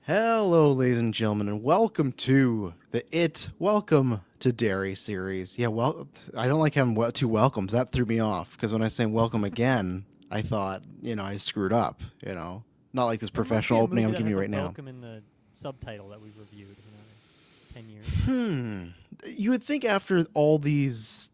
Hello, ladies and gentlemen, and welcome to the Welcome to Derry series. Yeah, well, I don't like having two welcomes. That threw me off because when I say welcome again, I thought, I screwed up, Not like this There must be professional a opening movie I'm that giving has you a right now. welcome in the subtitle that we've reviewed in 10 years. You would think after all these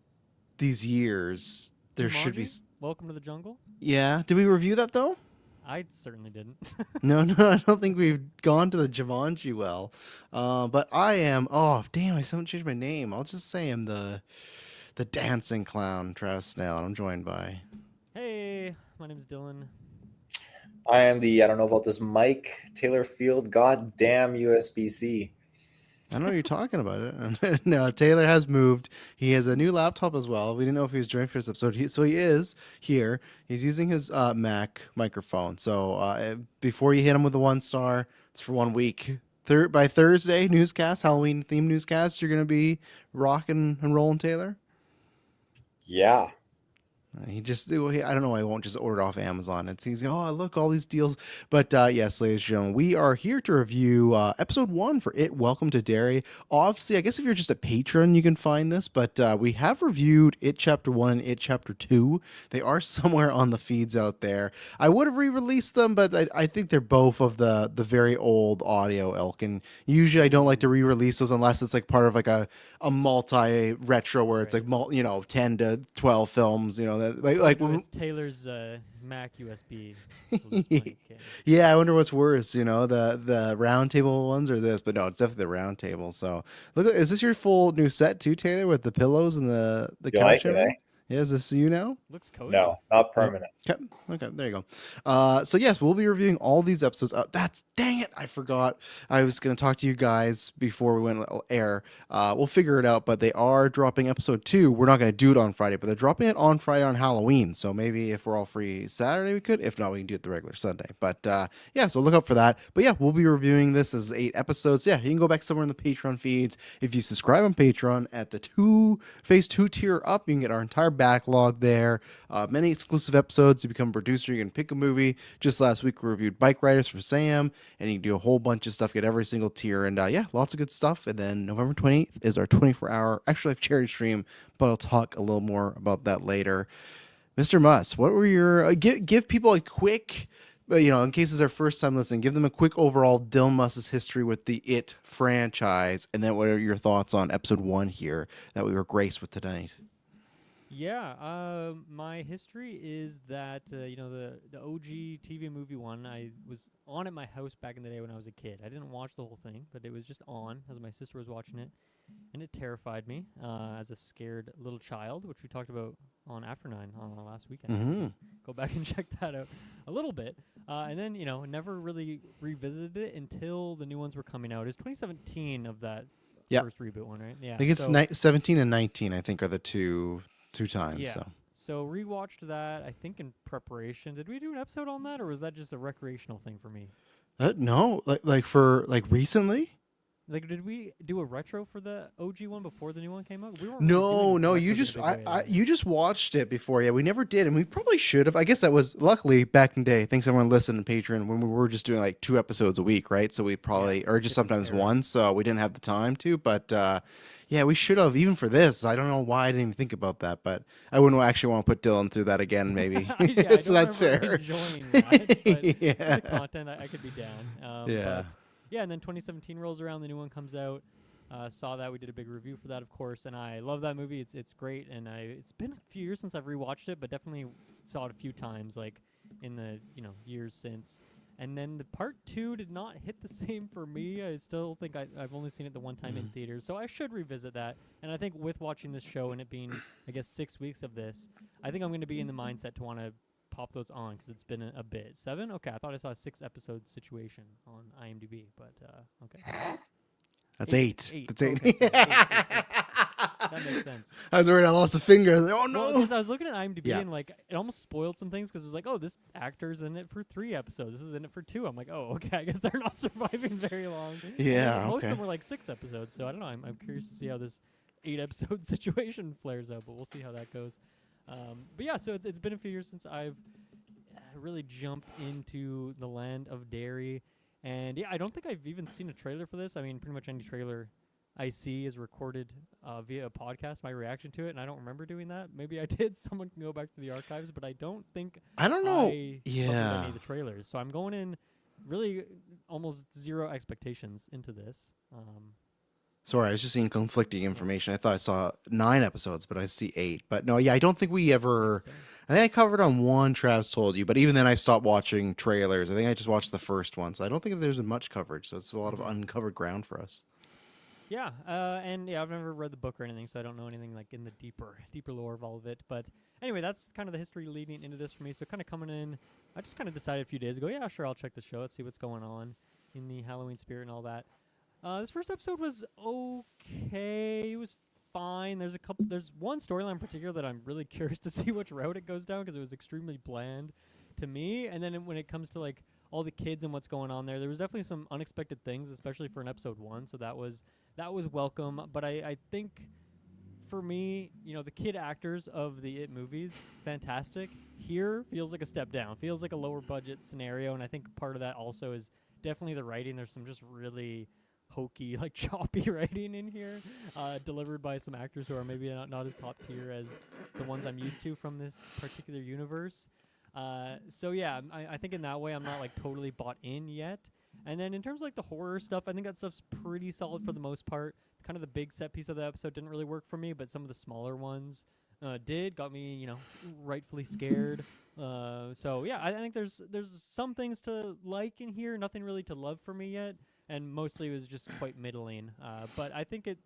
years, there should be. Jumanji? Welcome to the Jungle? Yeah, did we review that though? I certainly didn't. No, no, I don't think we've gone to the Jumanji well. But I am. Oh, damn! I haven't changed my name. I'll just say I'm the dancing clown, Travis Snail, and I'm joined by. Hey, my name's Dylan. I am I don't know about this Mike Taylor Field, goddamn USB-C. I don't know what you're talking about it. No, Taylor has moved. He has a new laptop as well. We didn't know if he was joining for this episode. So he is here. He's using his Mac microphone. So before you hit him with the 1 star, it's for 1 week. By Thursday, newscast, Halloween themed newscast, you're going to be rocking and rolling, Taylor? Yeah. I don't know why he won't just order it off Amazon. He's oh, look, all these deals. But yes, ladies and gentlemen, we are here to review episode 1 for It Welcome to Derry. Obviously, I guess if you're just a patron, you can find this, but we have reviewed It Chapter 1 and It Chapter 2. They are somewhere on the feeds out there. I would have re-released them, but I think they're both of the very old audio ilk, and usually I don't like to re-release those unless it's like part of like a multi-retro where it's like 10 to 12 films, With Taylor's Mac USB. Yeah, I wonder what's worse, the round table ones or this, but no, it's definitely the round table. So look, is this your full new set too, Taylor, with the pillows and the You couch? like it, eh? Yeah, is this you now? Looks cozy. No, not permanent. Okay, there you go. So yes, we'll be reviewing all these episodes. Dang it, I forgot. I was going to talk to you guys before we went air. We'll figure it out, but they are dropping episode 2. We're not going to do it on Friday, but they're dropping it on Friday on Halloween. So maybe if we're all free Saturday, we could. If not, we can do it the regular Sunday. But yeah, so look up for that. But yeah, we'll be reviewing this as 8 episodes. Yeah, you can go back somewhere in the Patreon feeds. If you subscribe on Patreon at the phase 2 tier up, you can get our entire backlog there. Many exclusive episodes. You become a producer, you can pick a movie. Just last week we reviewed Bike Riders for Sam, and you can do a whole bunch of stuff, get every single tier, and yeah, lots of good stuff. And then November 28th is our 24-hour extra life charity stream, but I'll talk a little more about that later. Mr. Muss, what were your give people a quick, in case it's their first time listening, give them a quick overall Dylan Muss's history with the It franchise, and then what are your thoughts on episode 1 here that we were graced with tonight? Yeah, my history is that the OG TV movie one, I was on at my house back in the day when I was a kid. I didn't watch the whole thing, but it was just on as my sister was watching it, and it terrified me as a scared little child, which we talked about on After 9 on last weekend. Mm-hmm. Go back and check that out a little bit, and then never really revisited it until the new ones were coming out. It was 2017 of that first reboot one, right? Yeah, I think it's 17 and 19. I think are the two times. Yeah. So rewatched that, I think, in preparation. Did we do an episode on that, or was that just a recreational thing for me? No, like recently. Like, did we do a retro for the OG one before the new one came out? We weren't No. You just you just watched it before. Yeah, we never did, and we probably should have. I guess that was luckily back in the day. Thanks everyone listening to Patreon when we were just doing like 2 episodes a week, right? So we probably or just sometimes one. So we didn't have the time to, but. Yeah, we should have, even for this. I don't know why I didn't even think about that, but I wouldn't actually want to put Dylan through that again, maybe. So that's fair. Enjoying that, but yeah. The content, I could be down. Yeah. But yeah, and then 2017 rolls around, the new one comes out. Saw that, we did a big review for that, of course, and I love that movie. It's great, and it's been a few years since I've rewatched it, but definitely saw it a few times, like in the years since. And then the part 2 did not hit the same for me. I still think I've only seen it the one time in theaters, so I should revisit that. And I think with watching this show and it being, I guess, 6 weeks of this, I think I'm going to be in the mindset to want to pop those on because it's been a bit. 7? Okay, I thought I saw a 6-episode situation on IMDb, but okay. That's 8. That's 8. Okay, so 8. That makes sense. I was worried I lost a finger. I was like, oh no! Well, because I was looking at IMDb and like it almost spoiled some things because it was like, oh, this actor's in it for 3 episodes. This is in it for 2. I'm like, oh, okay. I guess they're not surviving very long. Yeah, most of them were like 6 episodes, so I don't know. I'm curious to see how this 8-episode situation flares out, but we'll see how that goes. But yeah, so it's been a few years since I've really jumped into the land of Derry. And yeah, I don't think I've even seen a trailer for this. I mean, pretty much any trailer I see is recorded via a podcast, my reaction to it, and I don't remember doing that. Maybe I did. Someone can go back to the archives, but I don't think I don't know. I looked at any Yeah. of the trailers. So I'm going in really almost zero expectations into this. Sorry, I was just seeing conflicting Yeah, information. I thought I saw 9 episodes, but I see 8. But no, yeah, I don't think we maybe ever. so. I think I covered on one. Travis told you, but even then, I stopped watching trailers. I think I just watched the first one, so I don't think there's been much coverage. So it's a lot of Hmm. uncovered ground for us. Yeah, and yeah, I've never read the book or anything, so I don't know anything like in the deeper lore of all of it. But anyway, that's kind of the history leading into this for me. So kind of coming in, I just kind of decided a few days ago, yeah, sure, I'll check the show, let's see what's going on in the Halloween spirit and all that. This first episode was okay. It was fine. There's one storyline in particular that I'm really curious to see which route it goes down because it was extremely bland to me. And then when it comes to like all the kids and what's going on there was definitely some unexpected things, especially for an episode 1. So that was welcome. But I think for me, the kid actors of the It movies, fantastic. Here feels like a step down, feels like a lower budget scenario, and I think part of that also is definitely the writing. There's some just really hokey, like choppy writing in here, delivered by some actors who are maybe not as top tier as the ones I'm used to from this particular universe. So yeah, I think in that way I'm not like totally bought in yet. And then in terms of like the horror stuff, I think that stuff's pretty solid for the most part. Kind of the big set piece of the episode didn't really work for me, but some of the smaller ones got me, rightfully scared. So yeah, I think there's some things to like in here, nothing really to love for me yet, and mostly it was just quite middling. But I think it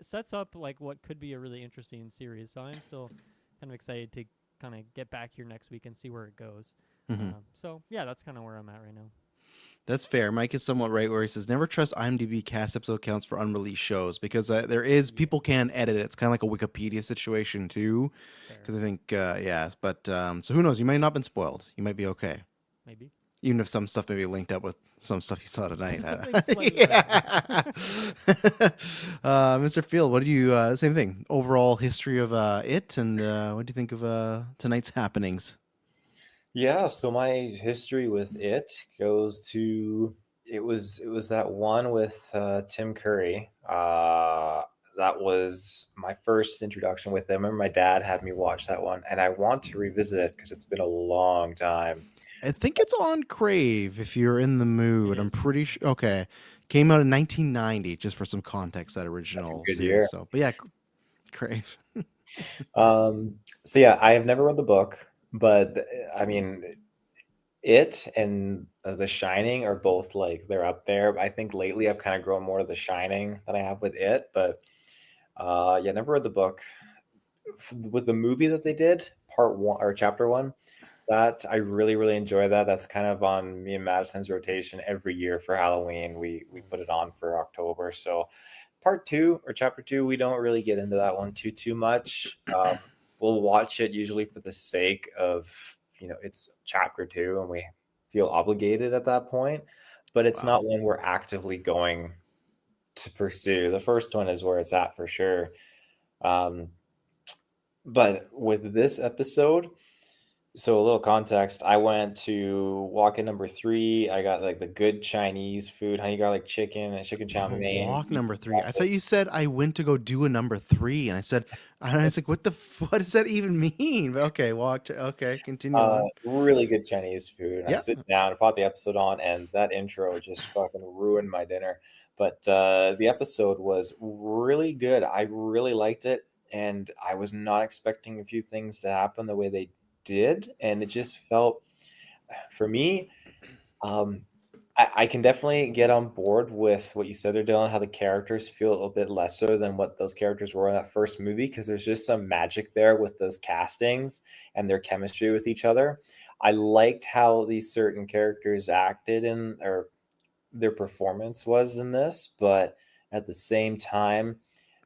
sets up like what could be a really interesting series. So I'm still kind of excited to kind of get back here next week and see where it goes. Hmm. So yeah, that's kind of where I'm at right now. That's fair. Mike is somewhat right where he says never trust IMDb cast episode counts for unreleased shows because there is Yeah, people can edit it. It's kind of like a Wikipedia situation too. fair, Because I think yeah, but so who knows? You might not have been spoiled. You might be okay. maybe. Even if some stuff may be linked up with some stuff you saw tonight. Something slightly random. Yeah. Mr. Field, what do you same thing? Overall history of it, and what do you think of tonight's happenings? Yeah, so my history with it goes to it was that one with Tim Curry. That was my first introduction with him. I remember my dad had me watch that one, and I want to revisit it because it's been a long time. I think it's on Crave if you're in the It mood. I'm is. pretty sure. Okay, came out in 1990. Just for some context, that That's a original good series. year. So, but yeah, Crave. So yeah, I have never read the book, but I mean, it and The Shining are both like they're up there. I think lately I've kind of grown more to The Shining than I have with it, but yeah, never read the book. With the movie that they did, part one or chapter one, that I really enjoy that. That's kind of on me and Madison's rotation every year for Halloween. We put Nice. it on for October. So part two or chapter two, we don't really get into that one too much. We'll watch it usually for the sake of it's chapter two, and we feel obligated at that point. But it's Wow. not one we're actively going to pursue. The first one is where it's at for sure. Um, but with this episode, so a little context, I went to walk-in number 3. I got like the good Chinese food, honey garlic chicken and chicken chow Oh, mein. walk number 3. I thought you said I went to go do a number 3, and I was like, what does that even mean? But okay, walk. Okay, continue on. Really good Chinese food. And I Yeah. sit down and put the episode on, and that intro just fucking ruined my dinner. But the episode was really good. I really liked it, and I was not expecting a few things to happen the way they did, and it just felt for me. Um, I can definitely get on board with what you said there, Dylan, how the characters feel a little bit lesser than what those characters were in that first movie, because there's just some magic there with those castings and their chemistry with each other. I liked how these certain characters acted in or their performance was in this, but at the same time,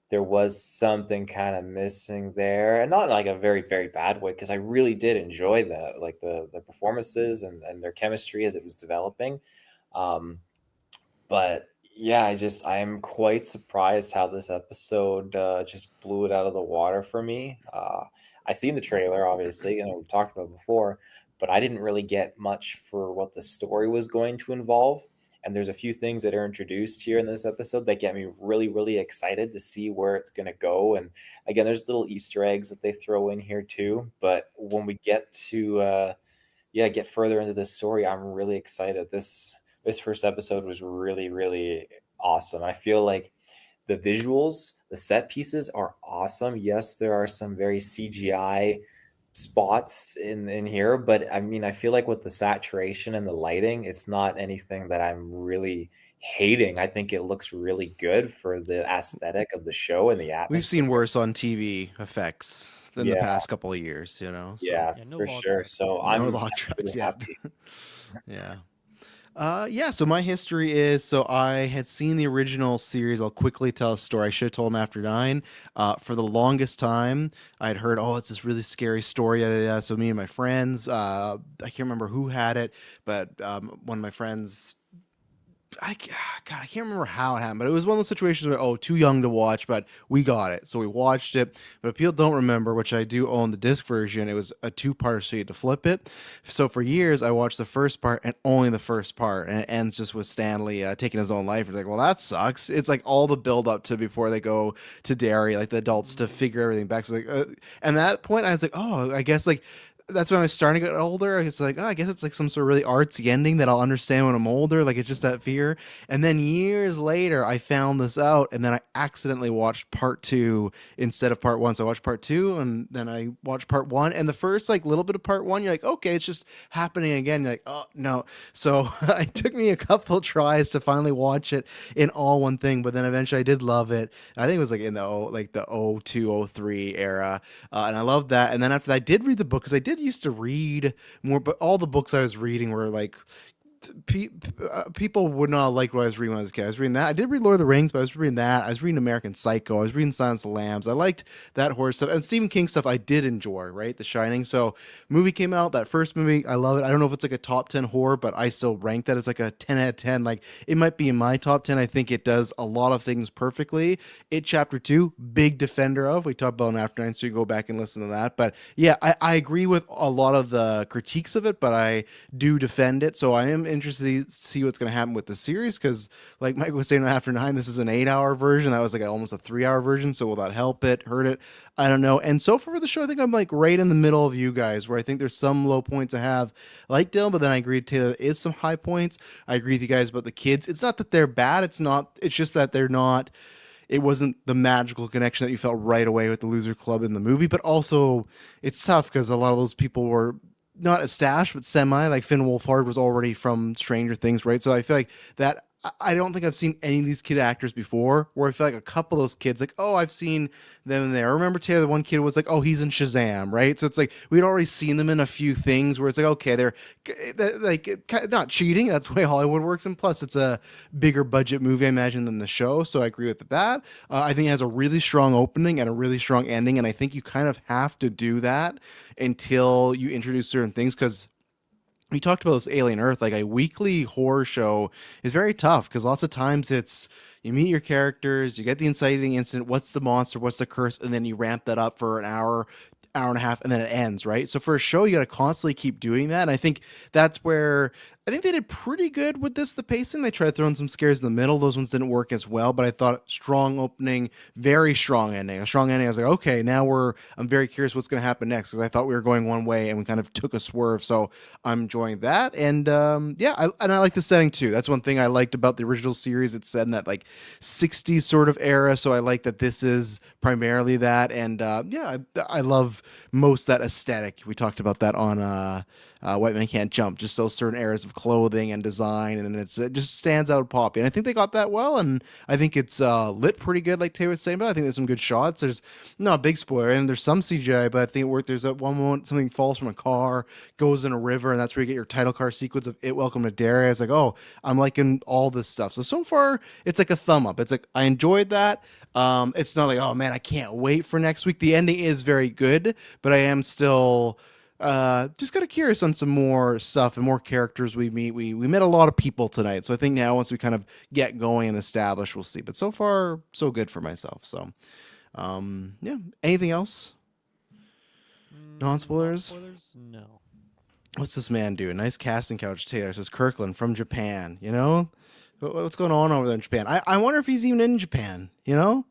there was something kind of missing there, and not in like a very bad way, because I really did enjoy the performances and their chemistry as it was developing. Um, but yeah, I am quite surprised how this episode just blew it out of the water for me. I seen the trailer, obviously, and we've talked about it before, but I didn't really get much for what the story was going to involve. And there's a few things that are introduced here in this episode that get me really, really excited to see where it's going to go. And again, there's little Easter eggs that they throw in here too. But when we get to, get further into this story, I'm really excited. This first episode was really, really awesome. I feel like the visuals, the set pieces are awesome. Yes, there are some very CGI spots in here, but I mean, I feel like with the saturation and the lighting, it's not anything that I'm really hating. I think it looks really good for the aesthetic of the show and the We've atmosphere. seen worse on TV effects than the Yeah, past couple of years, so yeah, Yeah, no for log sure. trucks yet. So no I'm log really trucks yet. happy. Yeah. Yeah, so my history is so I had seen the original series. I'll quickly tell a story. I should have told him after 9. For the longest time, I'd heard, oh, it's this really scary story. Yada, yada. So me and my friends, I can't remember who had it, but one of my friends God, I can't remember how it happened, but it was one of those situations where, oh, too young to watch, but we got it. So we watched it. But if people don't remember, which I do own the disc version, it was a 2-part, so you had to flip it. So for years, I watched the first part and only the first part. And it ends just with Stanley taking his own life. It's like, well, that sucks. It's like all the build up to before they go to Derry, like the adults to figure everything back. So and at that point, I was like, oh, I guess like that's when I was starting to get older. It's like, oh, I guess it's like some sort of really artsy ending that I'll understand when I'm older. Like it's just that fear. And then years later, I found this out, and then I accidentally watched part 2 instead of part 1. So I watched part 2, and then I watched part 1. And the first like little bit of part 1, you're like, okay, it's just happening again. You're like, oh no. So it took me a couple tries to finally watch it in all one thing, but then eventually I did love it. I think it was like in the 0203 era, and I loved that. And then after that, I did read the book because I did used to read more, but all the books I was reading were like people would not like what I was reading when I was a kid. I was reading that. I did read Lord of the Rings, but I was reading that. I was reading American Psycho. I was reading Silence of the Lambs. I liked that horror stuff. And Stephen King stuff I did enjoy, right? The Shining. So movie came out, that first movie, I love it. I don't know if it's like a top 10 horror, but I still rank that as like a 10 out of 10. Like it might be in my top 10. I think it does a lot of things perfectly. It Chapter 2, big defender of. We talked about it After 9, so you can go back and listen to that. But yeah, I agree with a lot of the critiques of it, but I do defend it. So I am interested to see what's going to happen with the series because, like Mike was saying, After 9, this is an 8-hour version. That was like almost a 3-hour version. So will that help it, hurt it? I don't know. And so far for the show, I think I'm like right in the middle of you guys, where I think there's some low points I have, like Dylan, but then I agree Taylor is some high points. I agree with you guys about the kids. It's not that they're bad. It's not. It's just that they're not. It wasn't the magical connection that you felt right away with the Loser Club in the movie, but also it's tough because a lot of those people were not established, but semi. Like Finn Wolfhard was already from Stranger Things, right? So I feel like that. I don't think I've seen any of these kid actors before. Where I feel like a couple of those kids, like, oh, I've seen them there. I remember Taylor, the one kid was like, oh, he's in Shazam, right? So it's like we'd already seen them in a few things where it's like, okay, they're like not cheating. That's the way Hollywood works, and plus, it's a bigger budget movie, I imagine, than the show. So I agree with that. I think it has a really strong opening and a really strong ending, and I think you kind of have to do that until you introduce certain things because we talked about this Alien Earth, like a weekly horror show is very tough because lots of times it's you meet your characters, you get the inciting incident, what's the monster, what's the curse, and then you ramp that up for an hour, hour and a half, and then it ends, right? So for a show, you got to constantly keep doing that. And I think that's where I think they did pretty good with this. The pacing, they tried throwing some scares in the middle. Those ones didn't work as well, but I thought strong opening, very strong ending. A strong ending. I was like, okay, now I'm very curious what's going to happen next because I thought we were going one way and we kind of took a swerve. So I'm enjoying that. And I like the setting too. That's one thing I liked about the original series. It's set in that like 60s sort of era. So I like that this is primarily that. And I love most that aesthetic. We talked about that on White Man Can't Jump, just those certain areas of clothing and design, and it just stands out poppy. And I think they got that well, and I think it's lit pretty good, like Taylor was saying, but I think there's some good shots. There's not a big spoiler, and there's some CGI, but I think it worked. There's at one moment something falls from a car, goes in a river, and that's where you get your title car sequence of It Welcome to Derry. I was like, oh, I'm liking all this stuff. So far, it's like a thumb up. It's like, I enjoyed that. It's not like, oh man, I can't wait for next week. The ending is very good, but I am still just kind of curious on some more stuff and more characters we meet. We met a lot of people tonight, so I think now once we kind of get going and establish, we'll see. But so far, so good for myself. So, yeah. Anything else? Non-spoilers? Spoilers? No. What's this man doing? Nice casting couch, Taylor says Kirkland from Japan. You know, What's going on over there in Japan? I wonder if he's even in Japan. You know,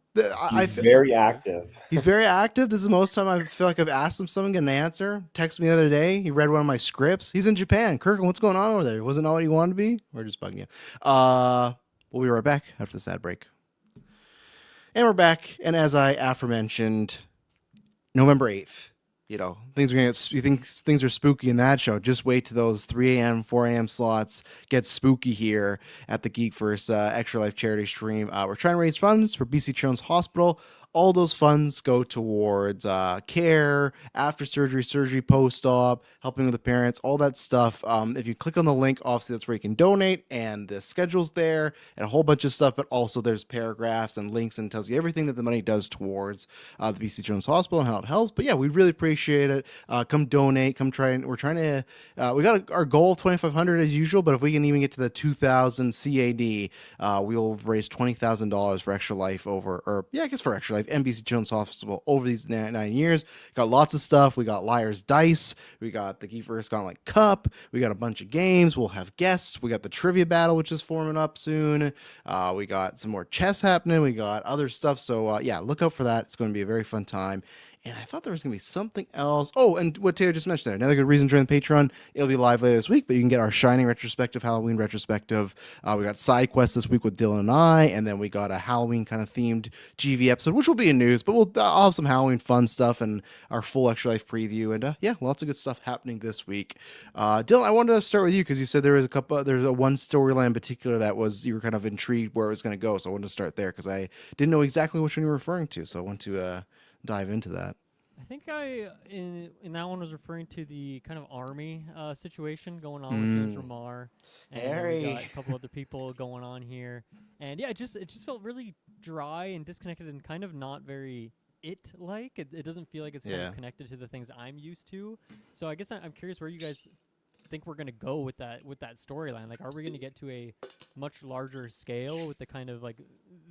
He's very active. he's very active. This is the most time I feel like I've asked him something, get an answer. Text me the other day. He read one of my scripts. He's in Japan. Kirk, what's going on over there? Wasn't all you wanted to be? We're just bugging you. We'll be right back after this ad break. And we're back. And as I aforementioned, November 8th. You know, things are gonna get, you think things are spooky in that show. Just wait till those 3 a.m., 4 a.m. slots get spooky here at the GeekVerse Extra Life charity stream. We're trying to raise funds for BC Children's Hospital. All those funds go towards care, after surgery, surgery, post-op, helping with the parents, all that stuff. If you click on the link, obviously that's where you can donate, and the schedule's there, and a whole bunch of stuff, but also there's paragraphs and links and tells you everything that the money does towards the BC Children's Hospital and how it helps. But yeah, we really appreciate it. Come donate, come try, and we're trying to, we got our goal of 2,500 as usual, but if we can even get to the 2,000 CAD, we'll raise $20,000 for Extra Life for Extra Life NBC Children's Hospital over these 9 years. Got lots of stuff. We got Liar's Dice. We got the GeekVerse Gauntlet Cup. We got a bunch of games. We'll have guests. We got the trivia battle, which is forming up soon. We got some more chess happening. We got other stuff. So yeah, look out for that. It's going to be a very fun time. And I thought there was going to be something else. Oh, and what Taylor just mentioned there. Another good reason to join the Patreon. It'll be live later this week, but you can get our Shining retrospective, Halloween retrospective. We got side quests this week with Dylan and I, and then we got a Halloween kind of themed GV episode, which will be in news, but I'll have some Halloween fun stuff and our full Extra Life preview. And yeah, lots of good stuff happening this week. Dylan, I wanted to start with you because you said there's a one storyline in particular that you were kind of intrigued where it was going to go. So I wanted to start there because I didn't know exactly which one you were referring to. So I want to dive into that. I think in that one was referring to the kind of army situation going on with James Remar, and Harry. we got a couple other people going on here, and yeah, it just felt really dry and disconnected and kind of not very it-like. It doesn't feel like it's kind of connected to the things I'm used to. So I guess I'm curious where you guys think we're gonna go with that storyline. Like, are we gonna get to a much larger scale with the kind of like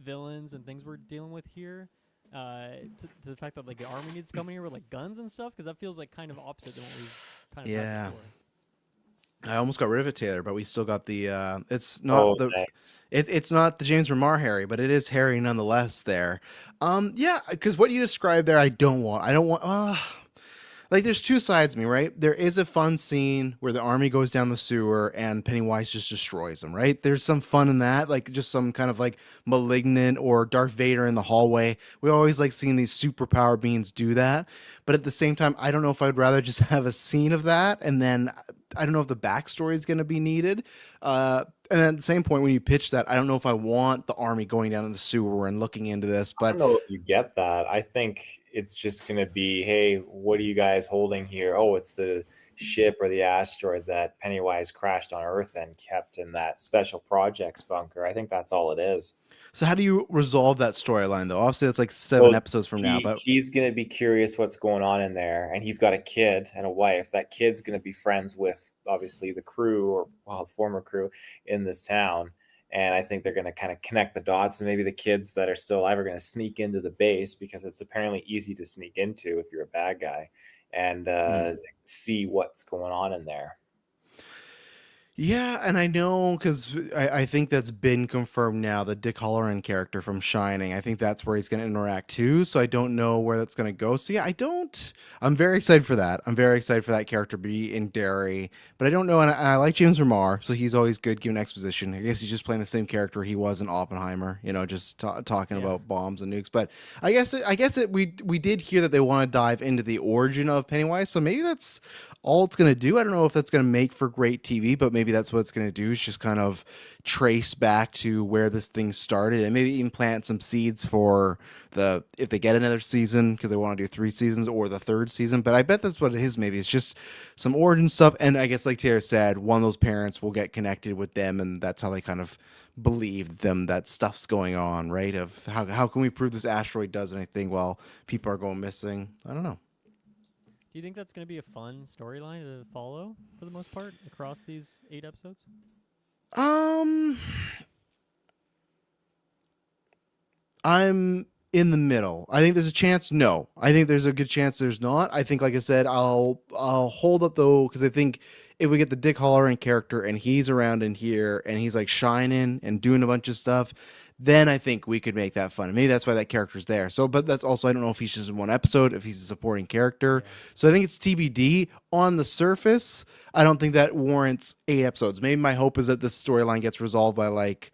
villains and things we're dealing with here? To the fact that like the army needs to come in here with like guns and stuff, because that feels like kind of opposite than what we've kind of had before. I almost got rid of it, Taylor, but we still got the it's not Nice. it's not the James Remar Harry, but it is Harry nonetheless there. Yeah, because what you described there, I don't want like, there's two sides of me, right? There is a fun scene where the army goes down the sewer and Pennywise just destroys them, right? There's some fun in that, like just some kind of like Malignant or Darth Vader in the hallway. We always like seeing these superpower beings do that. But at the same time, I don't know if I'd rather just have a scene of that, and then I don't know if the backstory is going to be needed. And at the same point, when you pitch that, I don't know if I want the army going down in the sewer and looking into this. But I don't know if you get that. I think it's just going to be, hey, what are you guys holding here? Oh, it's the ship or the asteroid that Pennywise crashed on Earth and kept in that special projects bunker. I think that's all it is. so how do you resolve that storyline, though? Obviously, it's like 7 episodes from now. But he's going to be curious what's going on in there, and he's got a kid and a wife. That kid's going to be friends with obviously the crew or the former crew in this town. And I think they're going to kind of connect the dots, and maybe the kids that are still alive are going to sneak into the base because it's apparently easy to sneak into if you're a bad guy, and see what's going on in there. yeah, and I know because I think that's been confirmed now. The Dick Halloran character from Shining, I think that's where he's going to interact too. So I don't know where that's going to go. So yeah, I'm very excited for that. I'm very excited for that character to be in Derry, but I don't know. And I like James Remar, so he's always good giving exposition. I guess he's just playing the same character he was in Oppenheimer, just talking about bombs and nukes. But I guess we did hear that they want to dive into the origin of Pennywise, so maybe that's all it's going to do. I don't know if that's going to make for great TV, but maybe that's what it's going to do, is just kind of trace back to where this thing started, and maybe even plant some seeds for if they get another season, because they want to do 3 seasons, or the 3rd season. But I bet that's what it is. Maybe it's just some origin stuff. And I guess, like Taylor said, one of those parents will get connected with them, and that's how they kind of believe them that stuff's going on, right? Of how can we prove this asteroid does anything while people are going missing? I don't know. Do you think that's going to be a fun storyline to follow for the most part across these 8 episodes? I'm in the middle. I think there's a chance. No, I think there's a good chance there's not. I think, like I said, I'll hold up though because I think if we get the Dick Halloran character and he's around in here and he's like shining and doing a bunch of stuff, then I think we could make that fun. Maybe that's why that character's there. So, but that's also I don't know if he's just in one episode, if he's a supporting character. Yeah. So I think it's TBD. On the surface, I don't think that warrants 8 episodes. Maybe my hope is that this storyline gets resolved by like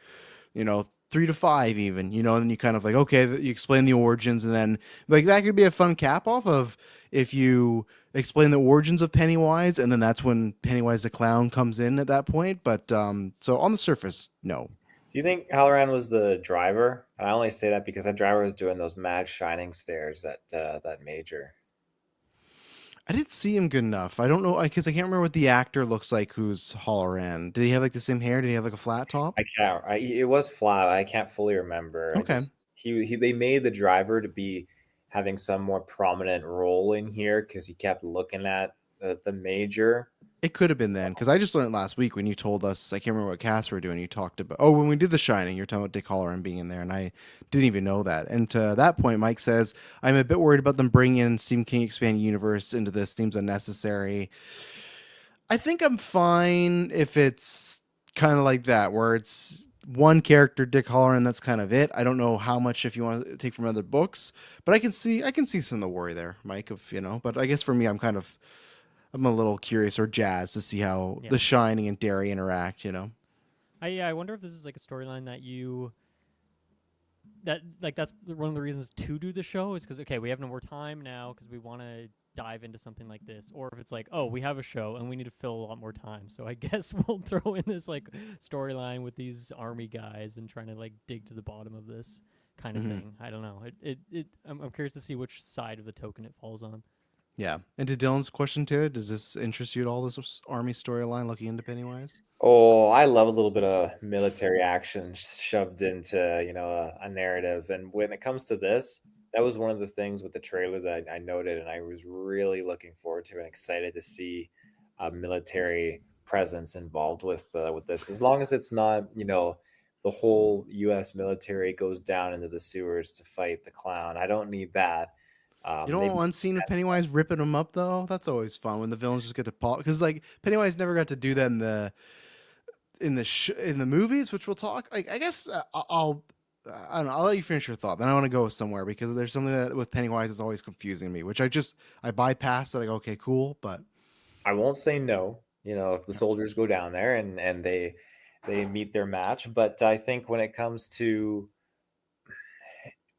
3 to 5 even, and then you kind of like, okay, you explain the origins and then like that could be a fun cap off of if you explain the origins of Pennywise and then that's when Pennywise the clown comes in at that point. But so on the surface, no. Do you think Halloran was the driver? I only say that because that driver was doing those mad shining stares at that major. I didn't see him good enough. I don't know because I can't remember what the actor looks like who's Halloran. Did he have like the same hair? Did he have like a flat top? I can't. It was flat. I can't fully remember. I Okay. just he they made the driver to be having some more prominent role in here because he kept looking at the major. It could have been then, because I just learned last week when you told us, I can't remember what cast we are doing, you talked about, oh, when we did The Shining, you're talking about Dick Halloran being in there, and I didn't even know that. And to that point, Mike says, I'm a bit worried about them bringing in Stephen King Expanded Universe into this. Seems unnecessary. I think I'm fine if it's kind of like that, where it's one character, Dick Halloran, that's kind of it. I don't know how much if you want to take from other books, but I can see some of the worry there, Mike, but I guess for me, I'm a little curious or jazzed to see how Yeah. The Shining and Derry interact. I wonder if this is like a storyline that's one of the reasons to do the show is because okay, we have no more time now because we want to dive into something like this, or if it's like, oh, we have a show and we need to fill a lot more time, so I guess we'll throw in this like storyline with these army guys and trying to like dig to the bottom of this kind of Mhm. thing. I don't know. I'm curious to see which side of the token it falls on. Yeah. And to Dylan's question too, does this interest you at all? This army storyline looking into Pennywise? Oh, I love a little bit of military action shoved into, a narrative. And when it comes to this, that was one of the things with the trailer that I noted, and I was really looking forward to and excited to see a military presence involved with this. As long as it's not, the whole U.S. military goes down into the sewers to fight the clown. I don't need that. You don't Maybe want one scene of Pennywise ripping him up though. That's always fun when the villains just get to pop because like Pennywise never got to do that in the movies, which we'll talk. Like I guess I don't know. I'll let you finish your thought. Then I want to go somewhere because there's something that with Pennywise is always confusing me, which I bypass it. I go okay, cool, but I won't say no, if the soldiers go down there and they meet their match, but I think when it comes to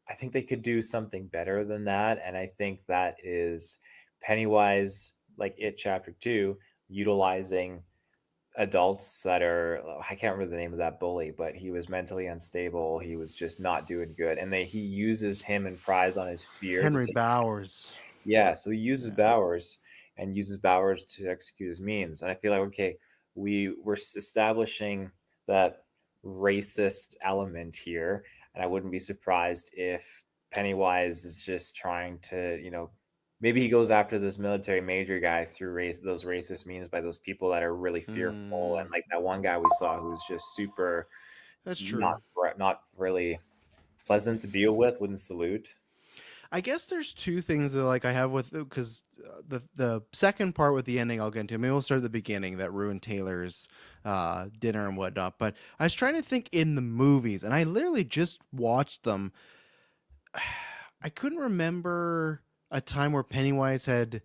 I think they could do something better than that, and I think that is Pennywise like It Chapter 2 utilizing adults that are I can't remember the name of that bully, but he was mentally unstable. He was just not doing good, and he uses him and prize on his fear to Henry take. Bowers. Yeah, so he uses Yeah. Bowers and uses Bowers to execute his means. And I feel like, okay, we're establishing that racist element here. And I wouldn't be surprised if Pennywise is just trying to, maybe he goes after this military major guy through those racist means by those people that are really fearful. And Mm, like that one guy we saw who's just super that's not true. not really pleasant to deal with, wouldn't salute. I guess there's two things that like I have with because the second part with the ending I'll get into. Maybe we'll start at the beginning that ruined Taylor's dinner and whatnot. But I was trying to think in the movies, and I literally just watched them. I couldn't remember a time where Pennywise had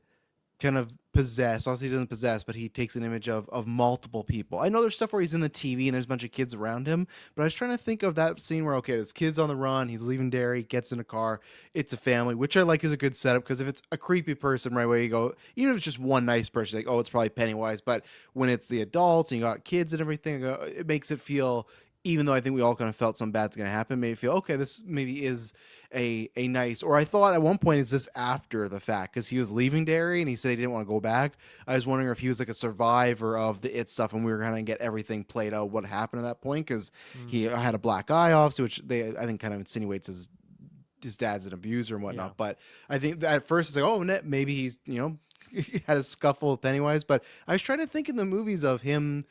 kind of possessed. Obviously, he doesn't possess, but he takes an image of multiple people. I know there's stuff where he's in the TV and there's a bunch of kids around him, but I was trying to think of that scene where okay, this kid's on the run, he's leaving Derry, gets in a car, it's a family, which I like is a good setup because if it's a creepy person, right away you go, even if it's just one nice person, like oh, it's probably Pennywise, but when it's the adults and you got kids and everything, it makes it feel. Even though I think we all kind of felt something bad's going to happen, made it feel okay. This maybe is a nice. Or I thought at one point is this after the fact because he was leaving Derry and he said he didn't want to go back. I was wondering if he was like a survivor of the it stuff and we were going to get everything played out what happened at that point because he had a black eye obviously, which they I think kind of insinuates his dad's an abuser and whatnot. Yeah. But I think at first it's like oh maybe he's he had a scuffle with Pennywise. But I was trying to think in the movies of him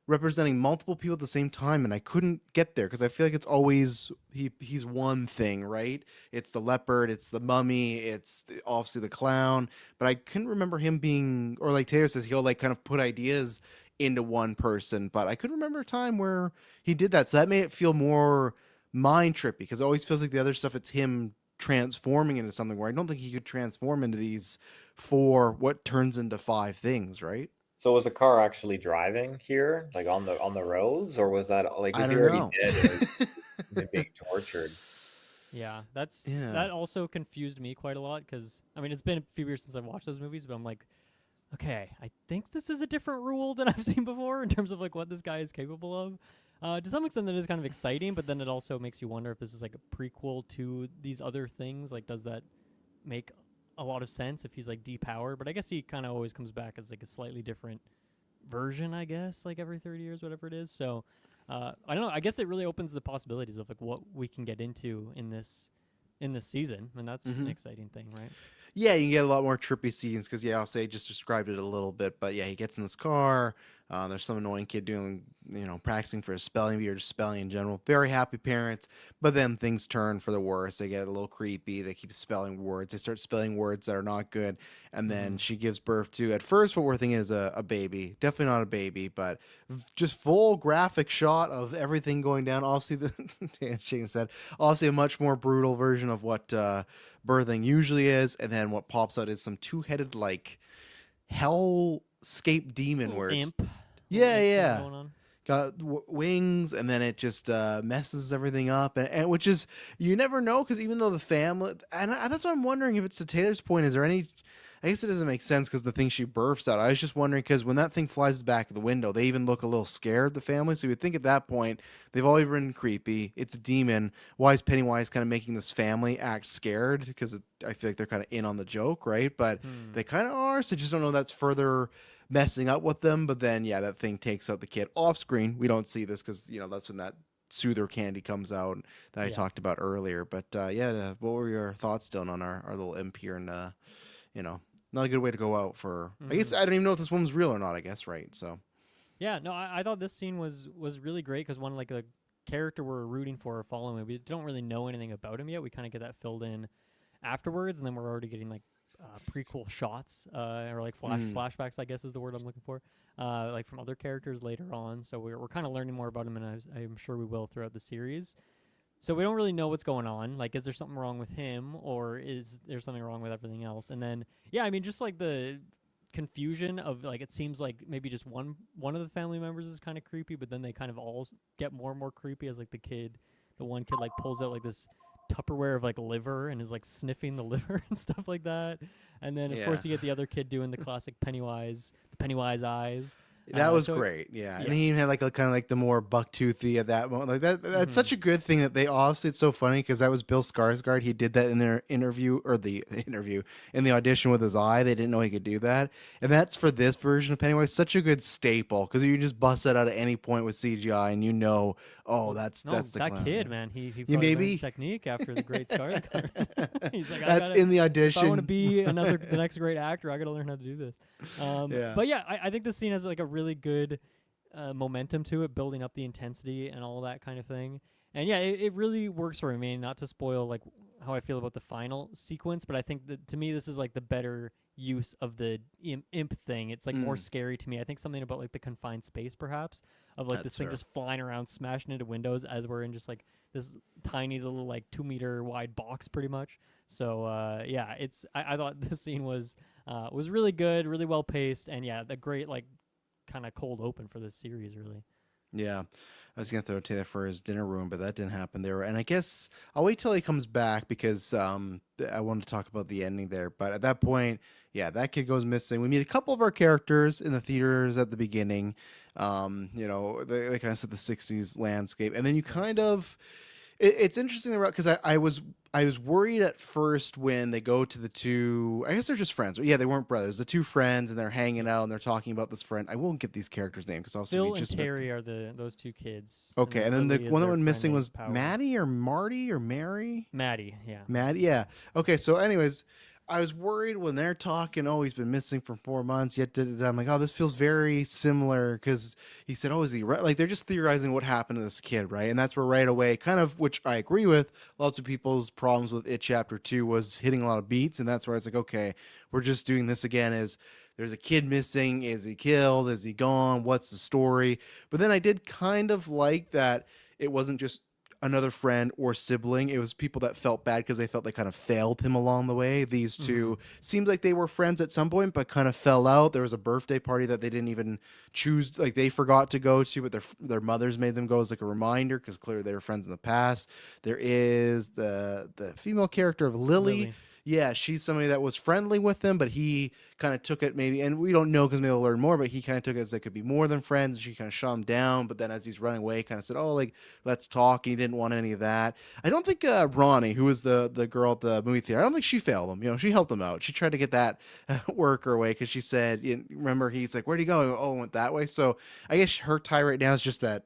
representing multiple people at the same time, and I couldn't get there because I feel like it's always he's one thing, right? It's the leopard, it's the mummy, it's obviously the clown, but I couldn't remember him being, or like Taylor says, he'll like kind of put ideas into one person, but I couldn't remember a time where he did that. So that made it feel more mind trippy because it always feels like the other stuff it's him transforming into something where I don't think he could transform into these four what turns into five things, right? So was the car actually driving here, like on the roads, or was that like I was he don't already know. dead and was being tortured? Yeah, Yeah. that also confused me quite a lot because I mean it's been a few years since I've watched those movies, but I'm like, okay, I think this is a different rule than I've seen before in terms of like what this guy is capable of. To some extent, that is kind of exciting, but then it also makes you wonder if this is like a prequel to these other things. Like, does that make a lot of sense if he's like depowered? But I guess he kind of always comes back as like a slightly different version, I guess, like every 30 years, whatever it is. So I don't know. I guess it really opens the possibilities of like what we can get into in this season, and that's an Hmm. exciting thing, right? Yeah, you can get a lot more trippy scenes because yeah, I'll say just described it a little bit, but yeah, he gets in this car. There's some annoying kid doing, practicing for a spelling bee or just spelling in general. Very happy parents, but then things turn for the worse. They get a little creepy. They keep spelling words. They start spelling words that are not good, and then Mm-hmm. she gives birth to at first what we're thinking is a baby. Definitely not a baby, but just full graphic shot of everything going down. Obviously, the Shane said, obviously a much more brutal version of what. Birthing usually is, and then what pops out is some two-headed like hellscape demon Little where it's imp, little yeah, imp thing yeah, going on. got wings, and then it just messes everything up, and which is you never know because even though the family, and that's what I'm wondering if it's to Taylor's point, is there any? I guess it doesn't make sense because the thing she births out. I was just wondering because when that thing flies back of the window, they even look a little scared, the family. So you would think at that point they've always been creepy. It's a demon. Why is Pennywise kind of making this family act scared? Because I feel like they're kind of in on the joke, right? But Hmm. they kind of are. So I just don't know. That's further messing up with them. But then yeah, that thing takes out the kid off screen. We don't see this because that's when that soother candy comes out that I Yeah. talked about earlier. But what were your thoughts, Dylan, on our little imp here and you know, not a good way to go out for. I Mm-hmm. guess I don't even know if this woman's real or not. I guess right. So Yeah, no, I thought this scene was really great because one like the character we're rooting for or following, we don't really know anything about him yet. We kind of get that filled in afterwards, and then we're already getting like prequel shots or like mm, flashbacks, I guess is the word I'm looking for, like from other characters later on. So we're kind of learning more about him, and I'm sure we will throughout the series. So we don't really know what's going on. Like, is there something wrong with him, or is there something wrong with everything else? And then, yeah, I mean, just like the confusion of like, it seems like maybe just one of the family members is kind of creepy, but then they kind of all get more and more creepy as like the one kid like pulls out like this Tupperware of like liver and is like sniffing the liver and stuff like that. And then of yeah. course you get the other kid doing the classic the Pennywise eyes. That was So great, yeah. And yeah. he had like a kind of like the more buck-toothy at that moment, like that. That's Mm-hmm. such a good thing that they obviously. It's so funny because that was Bill Skarsgård. He did that in their interview or the interview in the audition with his eye. They didn't know he could do that, and that's for this version of Pennywise. Such a good staple because you can just bust that out at any point with CGI, and oh, Well, that's no, the that clown. kid, Yeah, man, he yeah probably learned maybe. technique after the great Skarsgård. He's like, I That's gotta, in the if I want to audition. be the next great actor, I gotta learn how to do this. Yeah. But yeah, I think this scene has like a really good momentum to it, building up the intensity and all that kind of thing. And yeah, it really works for me. I mean, not to spoil like how I feel about the final sequence, but I think that to me this is like the better use of the imp thing. It's like more Mm, scary to me. I think something about like the confined space, perhaps, of like this that's thing fair. just flying around, smashing into windows as we're in just like this tiny little like 2 meter wide box, pretty much. So yeah, I thought this scene was really good, really well paced, and yeah, the great like kind of cold open for this series, really. Yeah, I was gonna throw Taylor for his dinner room, but that didn't happen there. And I guess I'll wait till he comes back because I wanted to talk about the ending there. But at that point, yeah, that kid goes missing. We meet a couple of our characters in the theaters at the beginning. They kind of set the '60s landscape, and then you Right. kind of it's interesting because I was worried at first when they go to the two. I guess they're just friends. Yeah, they weren't brothers. The two friends, and they're hanging out and they're talking about this friend. I won't get these characters' names because obviously we Phil and just met them. Terry are those two kids, and Okay, then and then the Lily is one that their went friend missing named was Power. Maddie or Marty or Mary. Maddie, yeah. Maddie, yeah. Okay, so anyways, I was worried when they're talking. Oh, he's been missing for 4 months. Yet, I'm like, oh, this feels very similar because he said, oh, is he right? Like they're just theorizing what happened to this kid, right? And that's where right away, kind of, which I agree with. Lots of people's problems with It Chapter Two was hitting a lot of beats, and that's where it's like, okay, we're just doing this again. Is there's a kid missing? Is he killed? Is he gone? What's the story? But then I did kind of like that it wasn't just another friend or sibling. It was people that felt bad because they felt they kind of failed him along the way. These Mm-hmm. two seemed like they were friends at some point, but kind of fell out. There was a birthday party that they didn't even choose, like they forgot to go to, but their mothers made them go as like a reminder because clearly they were friends in the past. There is the female character of Lily. Lily. Yeah, she's somebody that was friendly with him, but he kind of took it maybe, and we don't know because maybe we'll learn more. But he kind of took it as they could be more than friends. She kind of shut him down, but then as he's running away, kind of said, "Oh, like let's talk." And he didn't want any of that. I don't think Ronnie, who was the girl at the movie theater, I don't think she failed him. You know, she helped him out. She tried to get that work her way because she said, remember, he's like, "Where'd he go?" Oh, went that way. So I guess her tie right now is just that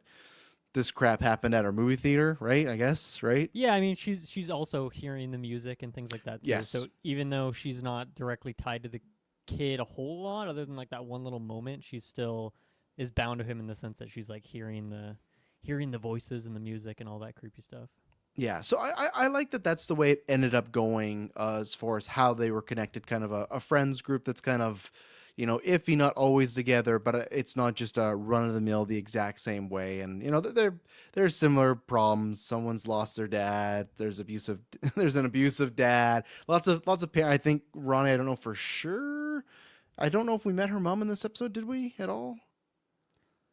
this crap happened at our movie theater, right? I guess, right? Yeah, I mean she's also hearing the music and things like that too. Yes. So even though she's not directly tied to the kid a whole lot, other than like that one little moment, she still is bound to him in the sense that she's like hearing the voices and the music and all that creepy stuff. Yeah, so I like that that's the way it ended up going as far as how they were connected, kind of a friends group that's kind of, iffy, not always together, but it's not just a run of the mill the exact same way. And there's similar problems. Someone's lost their dad. There's abusive. There's an abusive dad. Lots of parents. I think Ronnie. I don't know for sure. I don't know if we met her mom in this episode. Did we at all?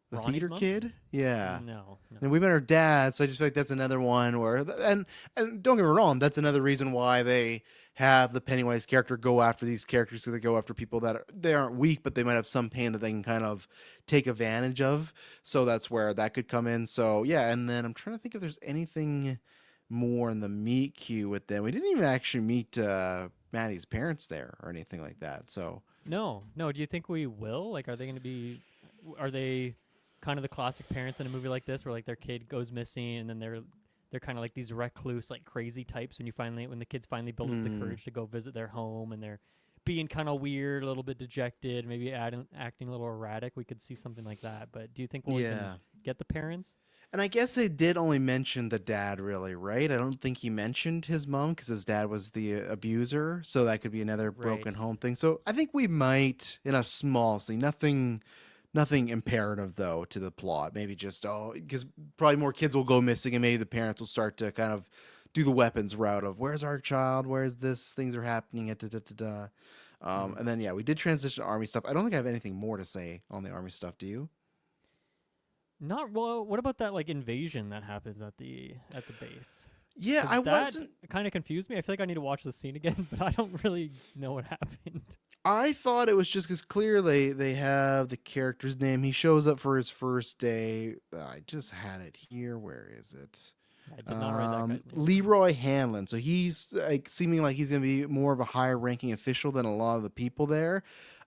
The Ronnie's theater mom? kid. Yeah. No, no. And we met her dad, so I just feel like that's another one where, and don't get me wrong, that's another reason why they have the Pennywise character go after these characters, so they go after people that they aren't weak, but they might have some pain that they can kind of take advantage of. So that's where that could come in. So yeah, and then I'm trying to think if there's anything more in the meet queue with them. We didn't even actually meet Maddie's parents there or anything like that. So No, no. Do you think we will? Like, are they going to be? Are they kind of the classic parents in a movie like this, where like their kid goes missing, and then they're kind of like these recluse, like crazy types. When the kids finally build up the mm, courage to go visit their home, and they're being kind of weird, a little bit dejected, maybe acting a little erratic. We could see something like that. But do you think we'll even yeah. get the parents? And I guess they did only mention the dad, really, right? I don't think he mentioned his mom because his dad was the abuser, so that could be another Right. broken home thing. So I think we might, in a small scene, nothing imperative though to the plot. Maybe just because probably more kids will go missing, and maybe the parents will start to kind of do the weapons route of where's our child, where's this, things are happening, da, da, da, da. Mm. And then yeah, we did transition to army stuff. I don't think I have anything more to say on the army stuff. Do you? Not well. What about that like invasion that happens at the base? Yeah, Because I that wasn't. kind of confused me. I feel like I need to watch the scene again, but I don't really know what happened. I thought it was just because clearly they have the character's name. He shows up for his first day. I just had it here. Where is it? I did not write that guy's name down. Leroy Hanlon. So he's like seeming like he's gonna be more of a higher ranking official than a lot of the people there.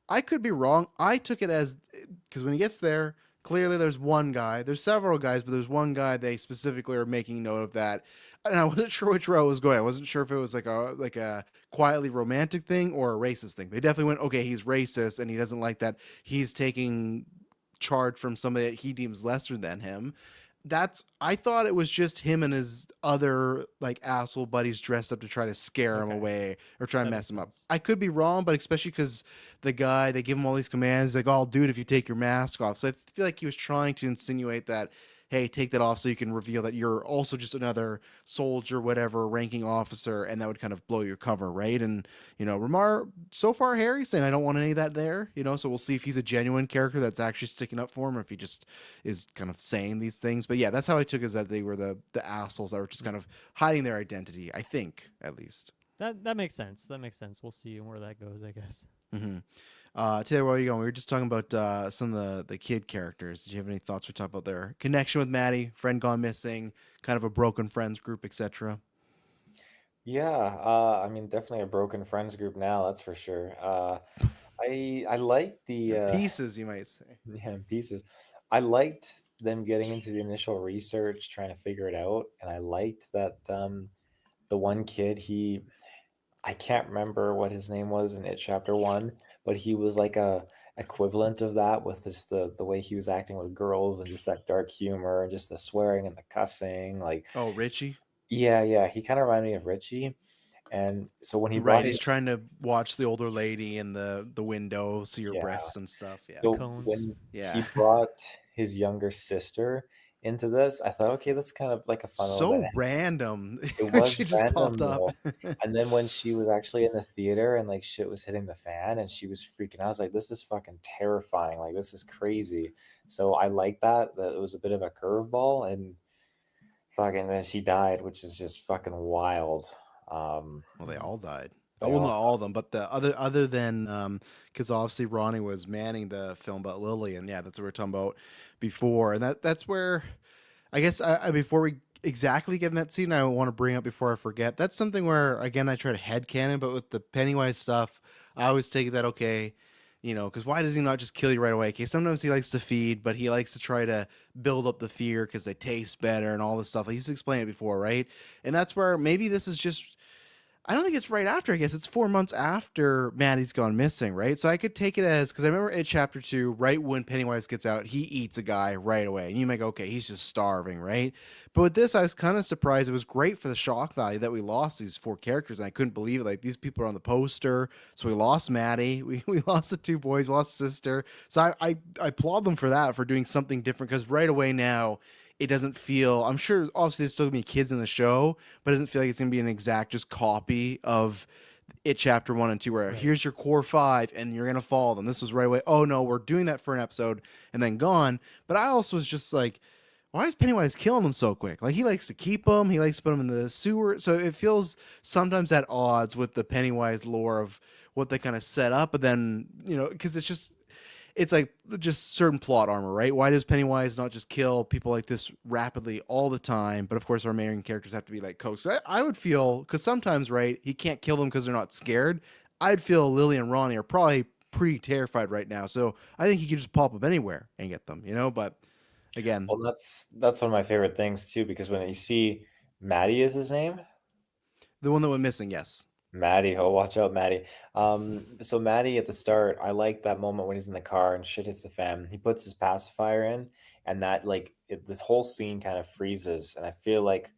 I could be wrong. I took it as because when he gets there, clearly there's one guy. There's several guys, but there's one guy they specifically are making note of that. And I wasn't sure which route it was going. I wasn't sure if it was like a quietly romantic thing or a racist thing. They definitely went, okay, he's racist and he doesn't like that he's taking charge from somebody that he deems lesser than him. I thought it was just him and his other like asshole buddies dressed up to try to scare him Okay, away or try and that mess makes him up. sense. I could be wrong, but especially because the guy they give him all these commands like, "Oh, I'll do it if you take your mask off." So I feel like he was trying to insinuate that, hey, take that off so you can reveal that you're also just another soldier, whatever, ranking officer, and that would kind of blow your cover, right? And Ramar, so far, Harry's saying I don't want any of that there, so we'll see if he's a genuine character that's actually sticking up for him, or if he just is kind of saying these things. But yeah, that's how I took it, is that they were the assholes that were just kind of hiding their identity, I think, at least. That makes sense. That makes sense. We'll see where that goes, I guess. Mm-hmm. Taylor, where are you going? We were just talking about some of the kid characters. Did you have any thoughts? We talked about their connection with Maddie, friend gone missing, kind of a broken friends group, etc. Yeah, I mean, definitely a broken friends group now, that's for sure. I like the And pieces, you might say. yeah, pieces. I liked them getting into the initial research, trying to figure it out, and I liked that the one kid I can't remember what his name was in It Chapter One, but he was like a equivalent of that with just the way he was acting with girls and just that dark humor and just the swearing and the cussing. Like, Oh, Richie. yeah, yeah, he kind of reminded me of Richie. And so when he Right, brought he's it, trying to watch the older lady in the window, see her yeah. breasts and stuff. Yeah, The So cones. when yeah. he brought his younger sister into this, I thought, okay, that's kind of like a fun little So bit. random. It was She just popped random up. though. And then when she was actually in the theater and like shit was hitting the fan and she was freaking out, I was like, this is fucking terrifying. Like this is crazy. So I like that it was a bit of a curveball and fucking then she died, which is just fucking wild. Um, Well, they all died. Oh, they well, not all all of them, but the other than because obviously Ronnie was manning the film about Lily, and yeah, that's what we were talking about before, and that's where I guess before we exactly get in that scene, I want to bring up before I forget. That's something where again I try to headcanon, but with the Pennywise stuff, I always take that okay, because why does he not just kill you right away? Okay, sometimes he likes to feed, but he likes to try to build up the fear because they taste better and all this stuff. Like he's explained it before, right? And that's where maybe this is just I don't think it's right after. I guess it's 4 months after Maddie's gone missing, right? So I could take it as because I remember in chapter 2, right when Pennywise gets out, he eats a guy right away, and you might go, okay, he's just starving, right? But with this, I was kind of surprised. It was great for the shock value that we lost these 4 characters, and I couldn't believe it. Like these people are on the poster, so we lost Maddie, we lost the 2 boys, we lost sister. So I applaud them for that for doing something different because right away now it doesn't feel. I'm sure obviously there's still gonna be kids in the show, but it doesn't feel like it's gonna be an exact just copy of it chapter 1 and 2 where Right. here's your core 5 and you're gonna follow them. This was right away. Oh no, we're doing that for an episode and then gone. But I also was just like, why is Pennywise killing them so quick? Like he likes to keep them, he likes to put them in the sewer. So it feels sometimes at odds with the Pennywise lore of what they kind of set up, but then because it's like just certain plot armor, right? Why does Pennywise not just kill people like this rapidly all the time? But of course, our main characters have to be like coaxed. I would feel because sometimes, right, he can't kill them because they're not scared. I'd feel Lily and Ronnie are probably pretty terrified right now. So I think he could just pop up anywhere and get them, But again, well, that's one of my favorite things too, because when you see Maddie is his name, the one that went missing, yes, Maddie, oh, watch out, Maddie. So Maddie at the start, I like that moment when he's in the car and shit hits the fan. He puts his pacifier in, and that this whole scene kind of freezes. And I feel like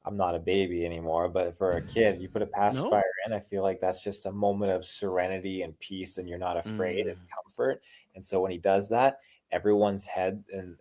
I'm not a baby anymore, but for a kid, you put a no, pacifier in, I feel like that's just a moment of serenity and peace, and you're not afraid. It's mm, comfort. And so when he does that, everyone's heads in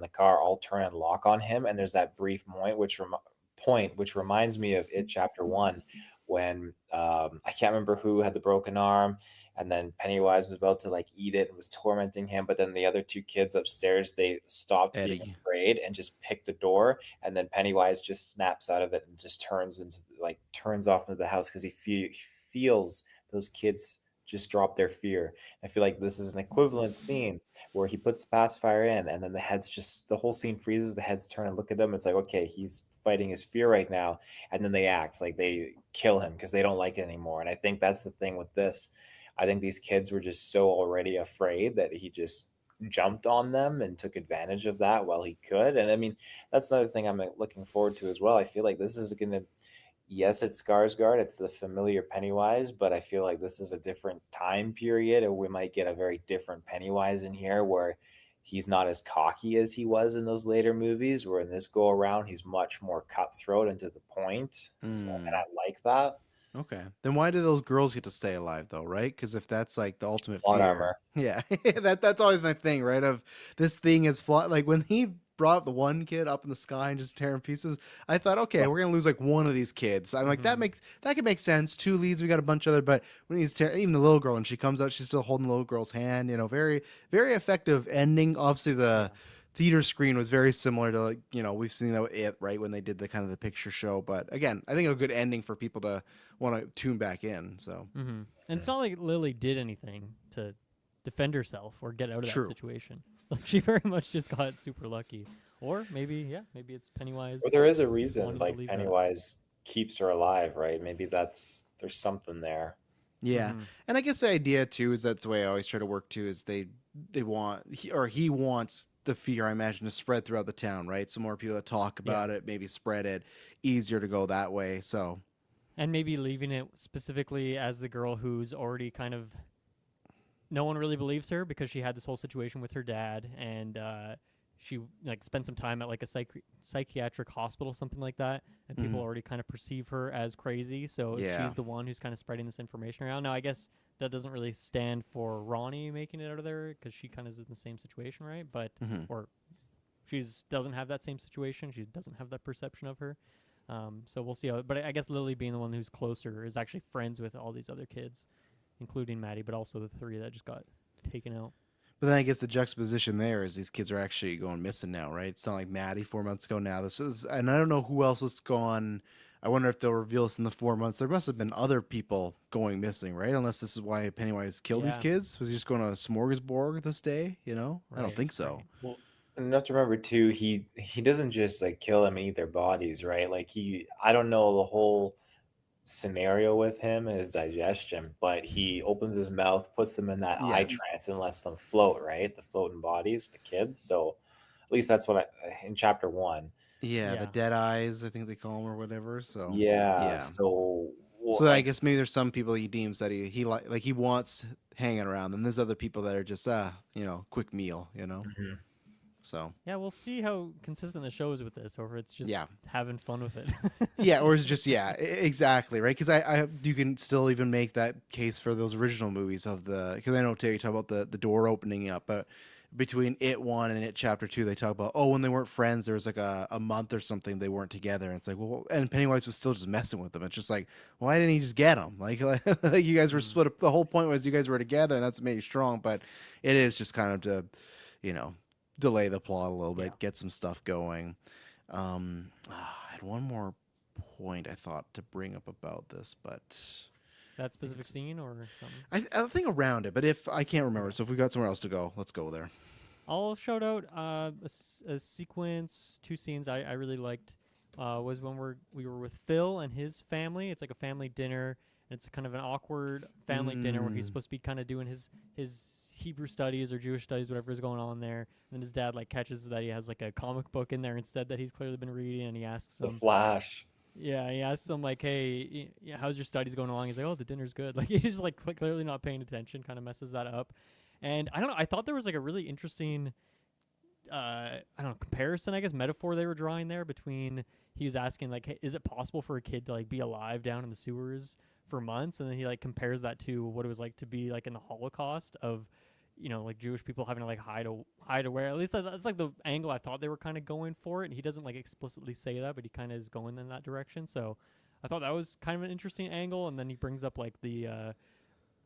the car all turn and lock on him, and there's that brief point which reminds me of It Chapter One, when I can't remember who had the broken arm, and then Pennywise was about to like eat it and was tormenting him, but then the other 2 kids upstairs they stopped being Eddie, afraid and just picked the door, and then Pennywise just snaps out of it and just turns off into the house because he feels those kids just drop their fear. I feel like this is an equivalent scene where he puts the pacifier in, and then the whole scene freezes. The heads turn and look at them. It's like, okay, he's fighting his fear right now, and then they act like they kill him because they don't like it anymore. And I think that's the thing with this. I think these kids were just so already afraid that he just jumped on them and took advantage of that while he could. And I mean, that's another thing I'm looking forward to as well. I feel like this is going to, yes, it's Skarsgård, it's the familiar Pennywise, but I feel like this is a different time period, and we might get a very different Pennywise in here where he's not as cocky as he was in those later movies, where in this go around, he's much more cutthroat and to the point. So, and mm. I like that. Okay. Then why do those girls get to stay alive though, right? Because if that's like the ultimate Plot fear, armor. yeah, that's always my thing, right? Of this thing is flawed. Like when he brought up the one kid up in the sky and just tearing pieces, I thought, okay, we're gonna lose like one of these kids. I'm like, Mm-hmm. that could make sense. 2 leads, we got a bunch of other, but when he's tearing, even the little girl, and she comes out, she's still holding the little girl's hand. Very, very effective ending. Obviously, the Yeah. theater screen was very similar to like we've seen that with it right when they did the kind of the picture show. But again, I think a good ending for people to want to tune back in. So Mm-hmm. And it's not like Lily did anything to defend herself or get out of that true. situation. Like she very much just got super lucky. Or maybe, yeah, maybe it's Pennywise Or there is a reason, wanting to like believe that. Pennywise keeps her alive, right? Maybe there's something there. Yeah, Mm-hmm. and I guess the idea too is that's the way I always try to work too is they want he wants the fear I imagine to spread throughout the town, right? So more people that talk Yeah. about it, maybe spread it easier to go that way. So And maybe leaving it specifically as the girl who's already kind of no one really believes her because she had this whole situation with her dad, and she like spent some time at like a psychiatric hospital, something like that, and people Mhm. already kind of perceive her as crazy. So Yeah. she's the one who's kind of spreading this information around. Now, I guess that doesn't really stand for Ronnie making it out of there because she kind of is in the same situation, right? But Mhm. or she's doesn't have that same situation. She doesn't have that perception of her. So we'll see how. But I guess Lily, being the one who's closer, is actually friends with all these other kids, including Maddie, but also the three that just got taken out. But then I guess the juxtaposition there is these kids are actually going missing now, right? It's not like Maddie 4 months ago now. This is, and I don't know who else has gone. I wonder if they'll reveal this in the 4 months. There must have been other people going missing, right? Unless this is why Pennywise killed these Yeah. kids. Was he just going on a smorgasbord this day? You know, I don't Right. think so. Right. Well, and you have to remember too, he doesn't just like kill them and eat their bodies, right? Like he, I don't know the whole scenario with him and his digestion, but he opens his mouth, puts them in that eye Yeah, trance, and lets them float, right? The floating bodies with the kids. So at least that's what I in chapter one. yeah, the Yeah. dead eyes, I think they call them or whatever. So Yeah. yeah. So So I like, guess maybe there's some people he deems that he like he wants hanging around, and there's other people that are just quick meal, you know. mhm. So Yeah. We'll see how consistent the show is with this, or if it's just yeah, having fun with it. yeah, or is it just exactly right? Because I you can still even make that case for those original movies of the because I know Terry talk about the door opening up, but between it one and it chapter two, they talk about when they weren't friends, there was like a month or something they weren't together, and it's like and Pennywise was still just messing with them. It's just like why didn't he just get them? Like you guys were Mm. split up. The whole point was you guys were together, and that's what made you strong. But it is just kind of to, you know, delay the plot a little Yeah. bit, get some stuff going. I had one more point I thought to bring up about this, but That I think specific scene or something. I think around it. But if I can't remember, Okay. so if we got somewhere else to go, let's go there. I'll shout out a sequence, two scenes I really liked. Was when we were with Phil and his family. It's like a family dinner. And it's kind of an awkward family dinner where he's Mm, supposed to be kind of doing his Hebrew studies or Jewish studies, whatever is going on there. And then his dad like catches that he has like a comic book in there instead that he's clearly been reading, and he asks The him, Flash. yeah, he asks him like, "Hey, how's your studies going along?" He's like, "Oh, the dinner's good." Like he's just like clearly not paying attention, kind of messes that up. And I don't know. I thought there was like a really interesting I don't know, comparison, I guess, metaphor they were drawing there between he was asking like, hey, is it possible for a kid to like be alive down in the sewers for months, and then he like compares that to what it was like to be like in the Holocaust of, like Jewish people having to like hide away. At least that's like the angle I thought they were kind of going for it. And he doesn't like explicitly say that, but he kind of is going in that direction. So I thought that was kind of an interesting angle. And then he brings up like the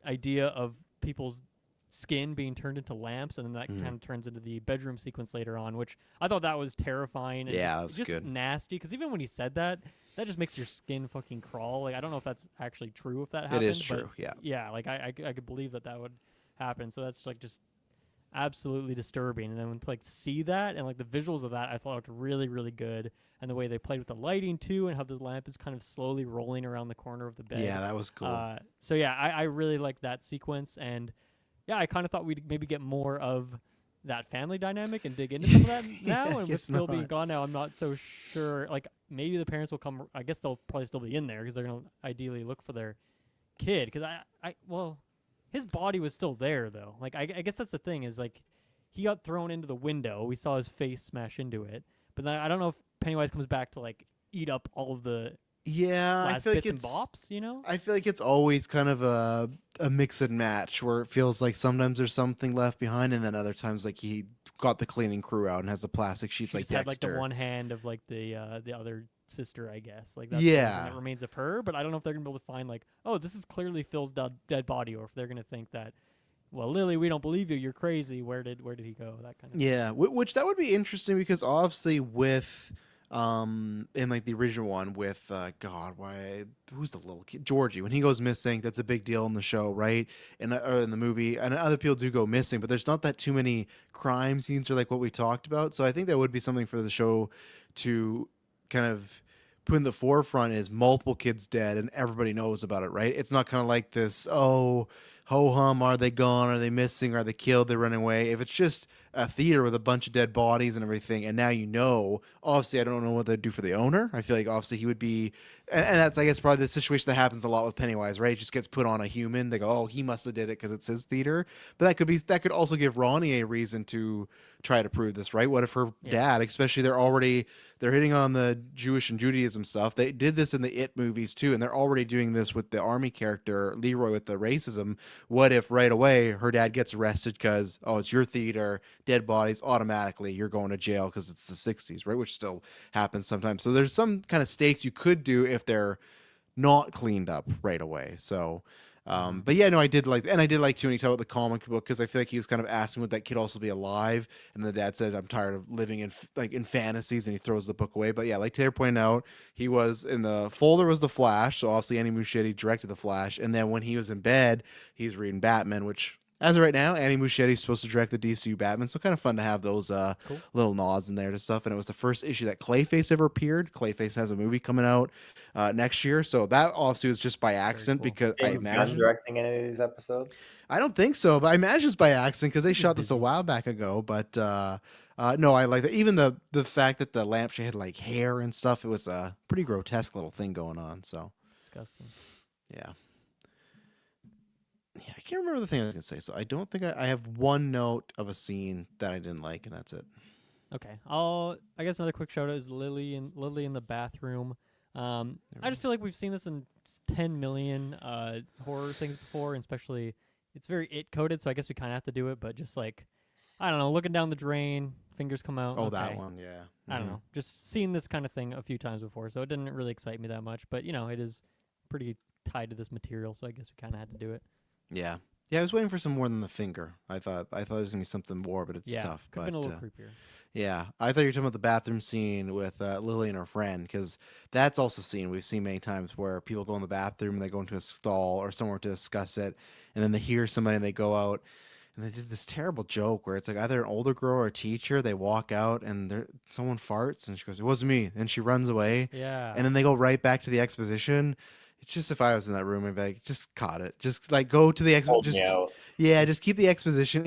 idea of people's skin being turned into lamps, and then that mm. kind of turns into the bedroom sequence later on, which I thought that was terrifying and Yeah, just that's just good. nasty. Because even when he said that, that just makes your skin fucking crawl. Like I don't know if that's actually true if that It is happened, but true. Yeah. yeah, like I could believe that would happen. So that's like just absolutely disturbing. And then to like see that and like the visuals of that, I thought looked really really good, and the way they played with the lighting too, and how the lamp is kind of slowly rolling around the corner of the bed. Yeah, that was cool. So yeah, I really liked that sequence, and yeah, I kind of thought we'd maybe get more of that family dynamic and dig into some of that Yeah, now. I And with guess Phil being not. gone now, I'm not so sure. Like maybe the parents will come. I guess they'll probably still be in there because they're gonna ideally look for their kid. Because well, his body was still there though. Like I guess that's the thing is like he got thrown into the window. We saw his face smash into it, but then I don't know if Pennywise comes back to like eat up all of the Yeah, I last feel like bits and it's bops. You know? I feel like it's always kind of a mix and match where it feels like sometimes there's something left behind, and then other times like he got the cleaning crew out and has the plastic sheets She like just had like the Dexter. one hand of like the other sister, I guess. Like that's the only thing Yeah, that remains of her. But I don't know if they're gonna be able to find like, oh, this is clearly Phil's dead body, or if they're gonna think that, well, Lily, we don't believe you. You're crazy. Where did he go? That kind of thing. yeah. Which that would be interesting because obviously with in like the original one with God, why who's the little kid Georgie when he goes missing, that's a big deal in the show, right? And or in the movie, and other people do go missing, but there's not that too many crime scenes or like what we talked about. So I think that would be something for the show to kind of put in the forefront is multiple kids dead and everybody knows about it, right? It's not kind of like this, ho hum, are they gone? Are they missing? Are they killed? They're running away. If it's just a theater with a bunch of dead bodies and everything, and now obviously, I don't know what they'd do for the owner. I feel like obviously he would be, and that's, I guess, probably the situation that happens a lot with Pennywise, right? It just gets put on a human. They go, oh, he must have did it because it's his theater. But that could also give Ronnie a reason to try to prove this, right? What if her dad, especially they're hitting on the Jewish and Judaism stuff. They did this in the It movies too, and they're already doing this with the army character Leroy with the racism. What if right away her dad gets arrested because, oh, it's your theater, dead bodies, automatically you're going to jail because it's the 60s, right? Which still happens sometimes. So there's some kind of stakes you could do if they're not cleaned up right away. So but yeah, no, I did like too when he talked about the comic book, because I feel like he was kind of asking would that kid also be alive, and the dad said I'm tired of living in fantasies, and he throws the book away. But yeah, like Taylor pointed out, he was in the folder was the Flash, so obviously Andy Muschietti directed the Flash, and then when he was in bed, he's reading Batman, which as of right now, Andy Muschietti's supposed to direct the DCU Batman, so kind of fun to have those Cool. little nods in there to stuff. And it was the first issue that Clayface ever appeared. Clayface has a movie coming out next year, so that obviously was just by accident cool. because I James Gunn imagine. directing any of these episodes? I don't think so, but I imagine it's by accident because they He's shot this a busy. while back ago. But no, I like that. Even the fact that the lampshade had like hair and stuff, it was a pretty grotesque little thing going on. So Disgusting. yeah. Yeah, I can't remember the thing I was gonna say. So I don't think I have one note of a scene that I didn't like, and that's it. Okay. I guess another quick shout out is Lily in the bathroom. I just feel like we've seen this in 10 million horror things before, and especially it's very it coded, so I guess we kind of have to do it. But just like, I don't know, looking down the drain, fingers come out. Oh, okay. that one, yeah. I don't know, just seen this kind of thing a few times before, so it didn't really excite me that much. But it is pretty tied to this material, so I guess we kind of had to do it. Yeah. Yeah, I was waiting for some more than the finger. I thought it was gonna be something more, but it's Yeah, tough. could have been a little creepier. Yeah, I thought you were talking about the bathroom scene with Lily and her friend, because that's also a scene we've seen many times where people go in the bathroom and they go into a stall or somewhere to discuss it, and then they hear somebody and they go out, and they did this terrible joke where it's like either an older girl or a teacher. They walk out and someone farts and she goes, "It wasn't me," and she runs away, Yeah. and then they go right back to the exposition. It's just, if I was in that room, I'd be like, just caught it. Just like go to the Hold just me out. yeah, just keep the exposition.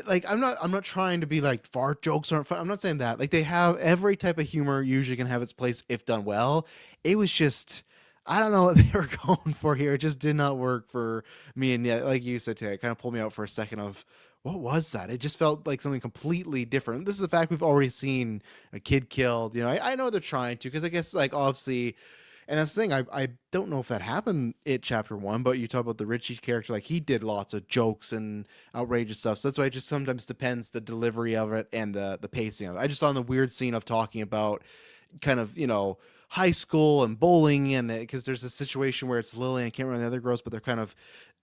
Like I'm not trying to be like fart jokes aren't fun. I'm not saying that. Like they have every type of humor usually can have its place if done well. It was just, I don't know what they were going for here. It just did not work for me. And yeah, like you said today, it kind of pulled me out for a second of what was that? It just felt like something completely different. This is the fact we've already seen a kid killed. I know they're trying to, because I guess like obviously. And that's the thing, I don't know if that happened in chapter 1, but you talk about the Richie character, like he did lots of jokes and outrageous stuff. So that's why it just sometimes depends the delivery of it and the pacing of it. I just saw the weird scene of talking about kind of, high school and bowling, and because there's a situation where it's Lily and I can't remember the other girls, but they're kind of,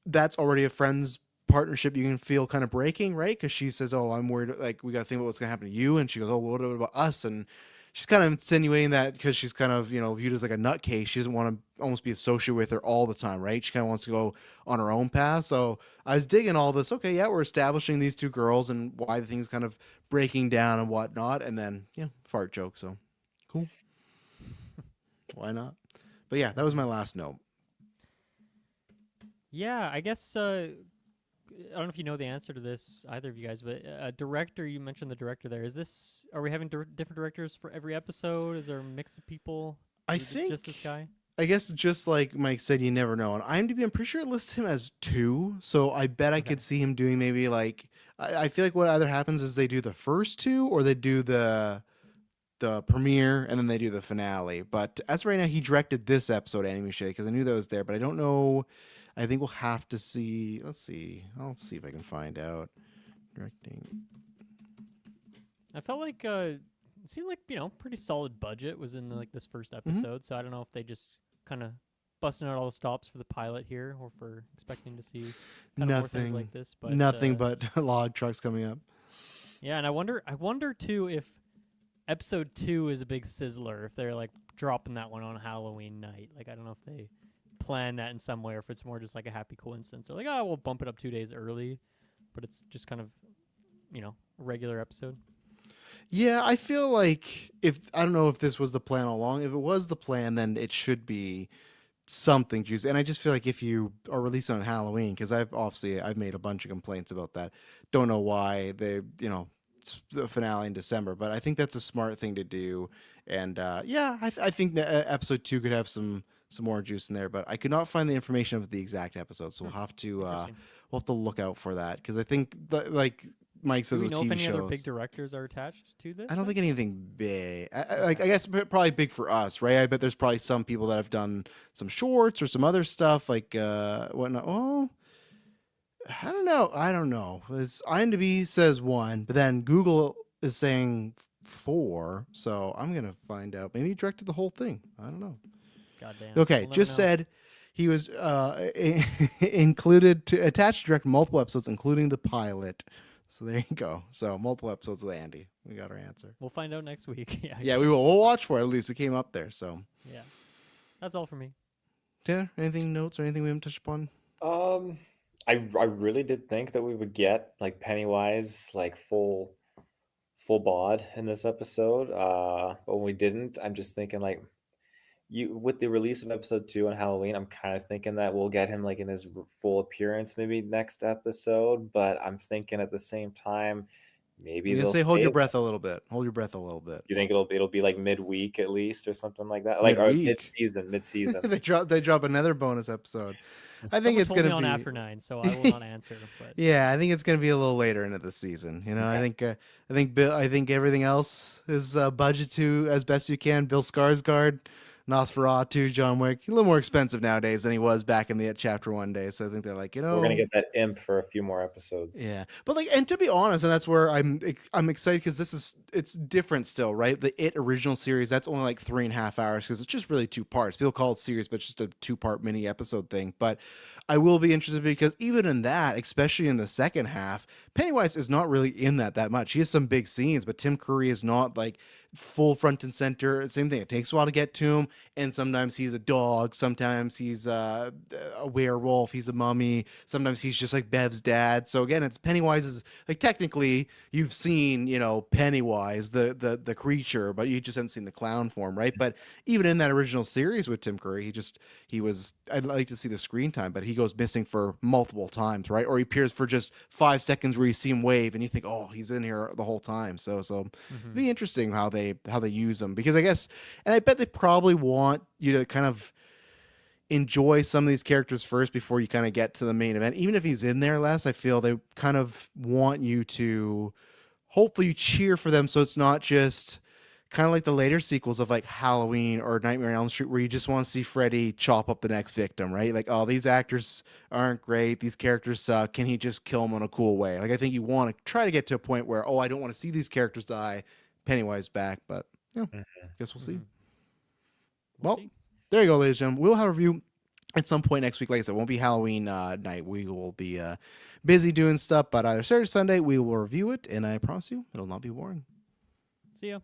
that's already a friend's partnership you can feel kind of breaking, right? Because she says, oh, I'm worried, like we got to think about what's going to happen to you. And she goes, oh, what about us? And she's kind of insinuating that because she's kind of, viewed as like a nutcase. She doesn't want to almost be associated with her all the time, right? She kind of wants to go on her own path. So I was digging all this. Okay, yeah, we're establishing these two girls and why the thing's kind of breaking down and whatnot. And then, fart joke. So cool. Why not? But yeah, that was my last note. Yeah, I guess I don't know if you know the answer to this, either of you guys, but director, you mentioned the director there. Are we having different directors for every episode? Is there a mix of people? I Is it think just this guy. I guess just like Mike said, you never know. On IMDb, I'm pretty sure it lists him as 2, so I bet I could see him doing maybe like, I feel like what either happens is they do the first 2 or they do the premiere and then they do the finale. But as of right now, he directed this episode, Anime Shade, because I knew that was there, but I don't know. I think we'll have to see. Let's see. I'll see if I can find out. Directing. I felt like it seemed like pretty solid budget was in this first episode. So I don't know if they just kind of busting out all the stops for the pilot here, or for expecting to see kind of more things like this. But nothing but log trucks coming up. Yeah, and I wonder too if episode 2 is a big sizzler, if they're like dropping that one on Halloween night. Like I don't know if they plan that in some way, or if it's more just like a happy coincidence. They're like, oh, we'll bump it up 2 days early, but it's just kind of a regular episode. Yeah, I feel like I don't know if this was the plan all along. If it was the plan, then it should be something juicy. And I just feel like if you are releasing on Halloween, because I've made a bunch of complaints about that. Don't know why it's the finale in December, but I think that's a smart thing to do. And I think that episode 2 could have some more juice in there, but I could not find the information of the exact episode, so Interesting. we'll have to look out for that because I think like Mike Do says we with know if TV any other shows. big directors are attached to this? I don't then? think anything big. I guess probably big for us, right? I bet there's probably some people that have done some shorts or some other stuff like whatnot. Oh, I don't know. I don't know. It's IMDb says 1, but then Google is saying 4. So I'm gonna find out. Maybe he directed the whole thing. I don't know. Goddamn. Okay, We'll never just know. said he was included to attached to direct multiple episodes, including the pilot. So there you go. So multiple episodes with Andy. We got our answer. We'll find out next week. Yeah. I Yeah, guess. we will. We'll watch for it. At least it came up there. So, Yeah. That's all for me. Taylor, anything notes or anything we haven't touched upon? I really did think that we would get like Pennywise like full bod in this episode. But when we didn't, I'm just thinking like you with the release of episode 2 on Halloween, I'm kind of thinking that we'll get him like in his full appearance maybe next episode. But I'm thinking at the same time, maybe I'm gonna they'll say hold your save. breath a little bit. Hold your breath a little bit. You think it'll be like midweek at least or something like that, like or Midweek. mid season. They drop another bonus episode. I think Someone it's told gonna me on be After 9, so I will not answer. But yeah. I think it's gonna be a little later into the season. You know, Okay. I think everything else is budget to as best you can. Bill Skarsgård, Nosferatu, John Wick, a little more expensive nowadays than he was back in the chapter 1 day. So I think they're like, So we're gonna get that imp for a few more episodes. yeah, but like, and to be honest, and that's where I'm excited because it's different still, right? The original series that's only like 3.5 hours because it's just really 2 parts. People call it series, but it's just a 2-part mini episode thing. But I will be interested because even in that, especially in the second half, Pennywise is not really in that much. He has some big scenes, but Tim Curry is not like full front and center. Same thing. It takes a while to get to him, and sometimes he's a dog, sometimes he's a werewolf, he's a mummy, sometimes he's just like Bev's dad. So again, it's Pennywise's like technically you've seen Pennywise the creature, but you just haven't seen the clown form, right? But even in that original series with Tim Curry, he was I'd like to see the screen time, but he goes missing for multiple times, right? Or he appears for just 5 seconds where you see him wave and you think, oh, he's in here the whole time. So it'd be interesting how they use him because I guess, and I bet they probably want you to kind of enjoy some of these characters first before you kind of get to the main event. Even if he's in there less, I feel they kind of want you to hopefully cheer for them so it's not just kind of like the later sequels of like Halloween or Nightmare on Elm Street where you just want to see Freddy chop up the next victim, right? Like, oh, these actors aren't great. These characters suck. Can he just kill them in a cool way? Like, I think you want to try to get to a point where, oh, I don't want to see these characters die. Pennywise back, but yeah, guess we'll see. We'll Well, see. there you go, ladies and gentlemen. We'll have a review at some point next week. Like I said, it won't be Halloween night. We will be busy doing stuff, but either Saturday or Sunday, we will review it, and I promise you, it'll not be boring. See ya.